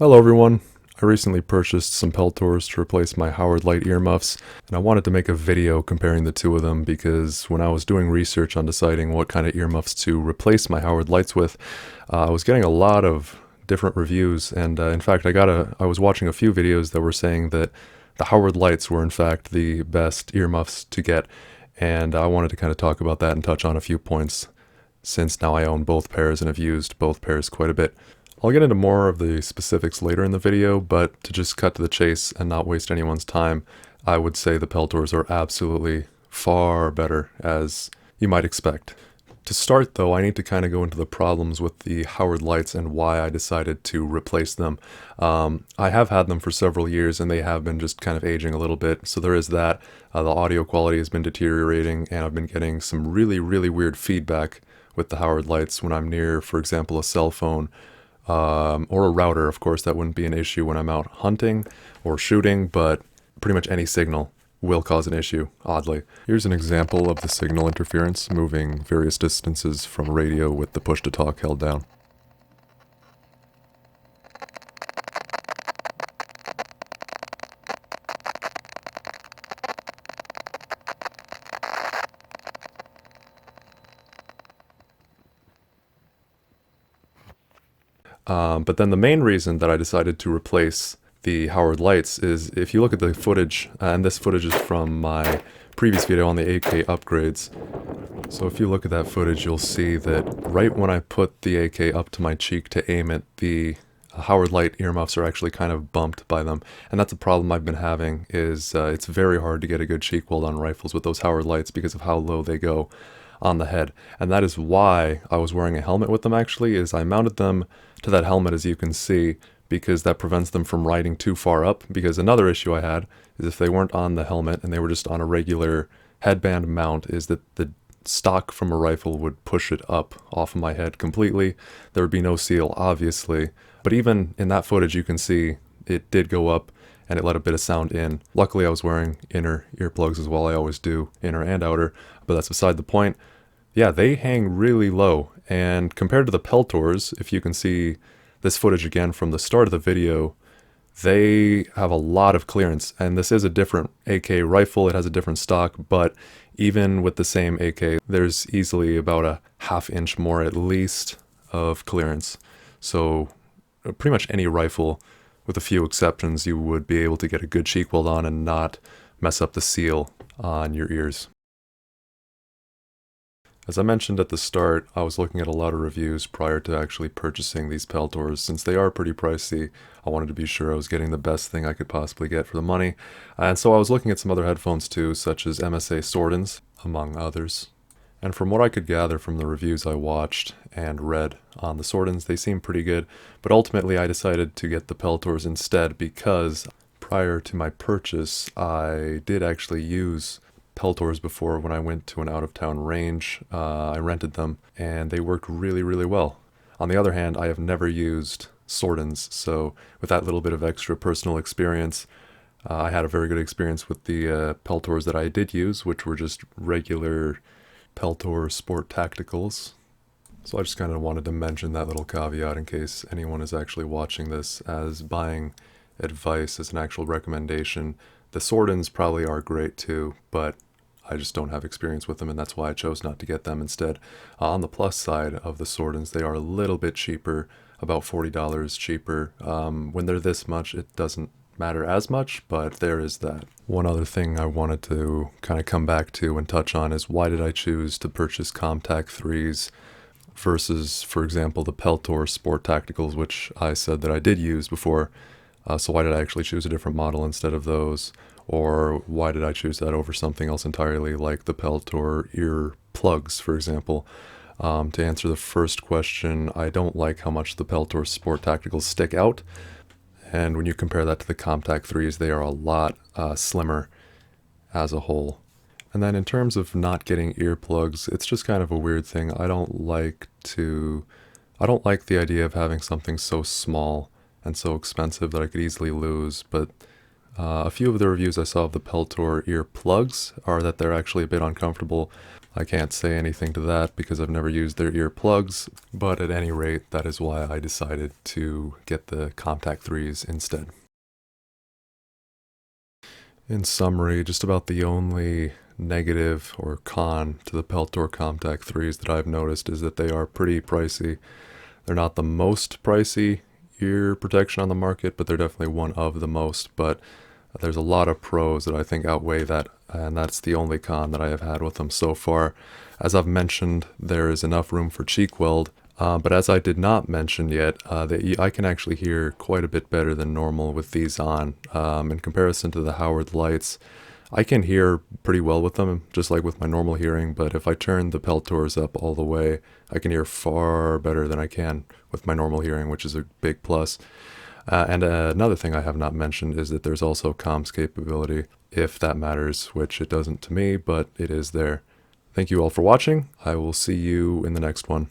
Hello everyone. I recently purchased some Peltors to replace my Howard Leight earmuffs, and I wanted to make a video comparing the two of them because when I was doing research on deciding what kind of earmuffs to replace my Howard Leights with, I was getting a lot of different reviews, and in fact I was watching a few videos that were saying that the Howard Leights were in fact the best earmuffs to get, and I wanted to kind of talk about that and touch on a few points since now I own both pairs and have used both pairs quite a bit. I'll get into more of the specifics later in the video, but to just cut to the chase and not waste anyone's time, I would say the Peltors are absolutely far better, as you might expect. To start though, I need to kind of go into the problems with the Howard Leights and why I decided to replace them. I have had them for several years and they have been just kind of aging a little bit, so there is that. The audio quality has been deteriorating and I've been getting some really weird feedback with the Howard Leights when I'm near, for example, a cell phone or a router. Of course, that wouldn't be an issue when I'm out hunting or shooting, but pretty much any signal will cause an issue, oddly. Here's an example of the signal interference moving various distances from radio with the push-to-talk held down. But then the main reason that I decided to replace the Howard Leights is if you look at the footage, and this footage is from my previous video on the 8K upgrades. So if you look at that footage, you'll see that right when I put the AK up to my cheek to aim it, the Howard Leight earmuffs are actually kind of bumped by them. And that's a problem I've been having, is it's very hard to get a good cheek weld on rifles with those Howard Leights because of how low they go on the head. And that is why I was wearing a helmet with them actually, is I mounted them to that helmet as you can see, because that prevents them from riding too far up. Because another issue I had is if they weren't on the helmet and they were just on a regular headband mount, is that the stock from a rifle would push it up off of my head completely. There would be no seal, obviously. But even in that footage, you can see it did go up and it let a bit of sound in. Luckily, I was wearing inner earplugs as well. I always do, inner and outer, but that's beside the point. Yeah, they hang really low. And compared to the Peltors, if you can see this footage again from the start of the video, they have a lot of clearance. And this is a different AK rifle. It has a different stock, but even with the same AK, there's easily about a ½ inch more at least of clearance. So pretty much any rifle, with a few exceptions, you would be able to get a good cheek weld on and not mess up the seal on your ears. As I mentioned at the start, I was looking at a lot of reviews prior to actually purchasing these Peltors. Since they are pretty pricey, I wanted to be sure I was getting the best thing I could possibly get for the money. And so I was looking at some other headphones too, such as MSA Sordens, among others. And from what I could gather from the reviews I watched and read on the Sordens, they seem pretty good. But ultimately I decided to get the Peltors instead because prior to my purchase, I did actually use Peltors before when I went to an out-of-town range. I rented them and they worked really well. On the other hand, I have never used Sordens, so with that little bit of extra personal experience, I had a very good experience with the Peltors that I did use, which were just regular Peltor Sport Tacticals. So I just kind of wanted to mention that little caveat in case anyone is actually watching this as buying advice, as an actual recommendation. The Sordens probably are great too, but I just don't have experience with them, and that's why I chose not to get them instead. On the plus side of the Sordens, they are a little bit cheaper, about $40 cheaper. When they're this much, it doesn't matter as much, but there is that. One other thing I wanted to kind of come back to and touch on is why did I choose to purchase ComTac IIIs versus, for example, the Peltor Sport Tacticals, which I said that I did use before. So why did I actually choose a different model instead of those? Or why did I choose that over something else entirely, like the Peltor ear plugs, for example? To answer the first question, I don't like how much the Peltor Sport Tacticals stick out. And when you compare that to the ComTac IIIs, they are a lot slimmer as a whole. And then in terms of not getting earplugs, it's just kind of a weird thing. I don't like the idea of having something so small and so expensive that I could easily lose, but A few of the reviews I saw of the Peltor ear plugs are that they're actually a bit uncomfortable. I can't say anything to that because I've never used their ear plugs, but at any rate, that is why I decided to get the ComTac IIIs instead. In summary, just about the only negative or con to the Peltor ComTac IIIs that I've noticed is that they are pretty pricey. They're not the most pricey ear protection on the market, but they're definitely one of the most. But there's a lot of pros that I think outweigh that, and that's the only con that I have had with them so far. As I've mentioned, there is enough room for cheek weld, but as I did not mention yet, I can actually hear quite a bit better than normal with these on. In comparison to the Howard Leights, I can hear pretty well with them, just like with my normal hearing, but if I turn the Peltors up all the way, I can hear far better than I can with my normal hearing, which is a big plus. And another thing I have not mentioned is that there's also comms capability, if that matters, which it doesn't to me, but it is there. Thank you all for watching. I will see you in the next one.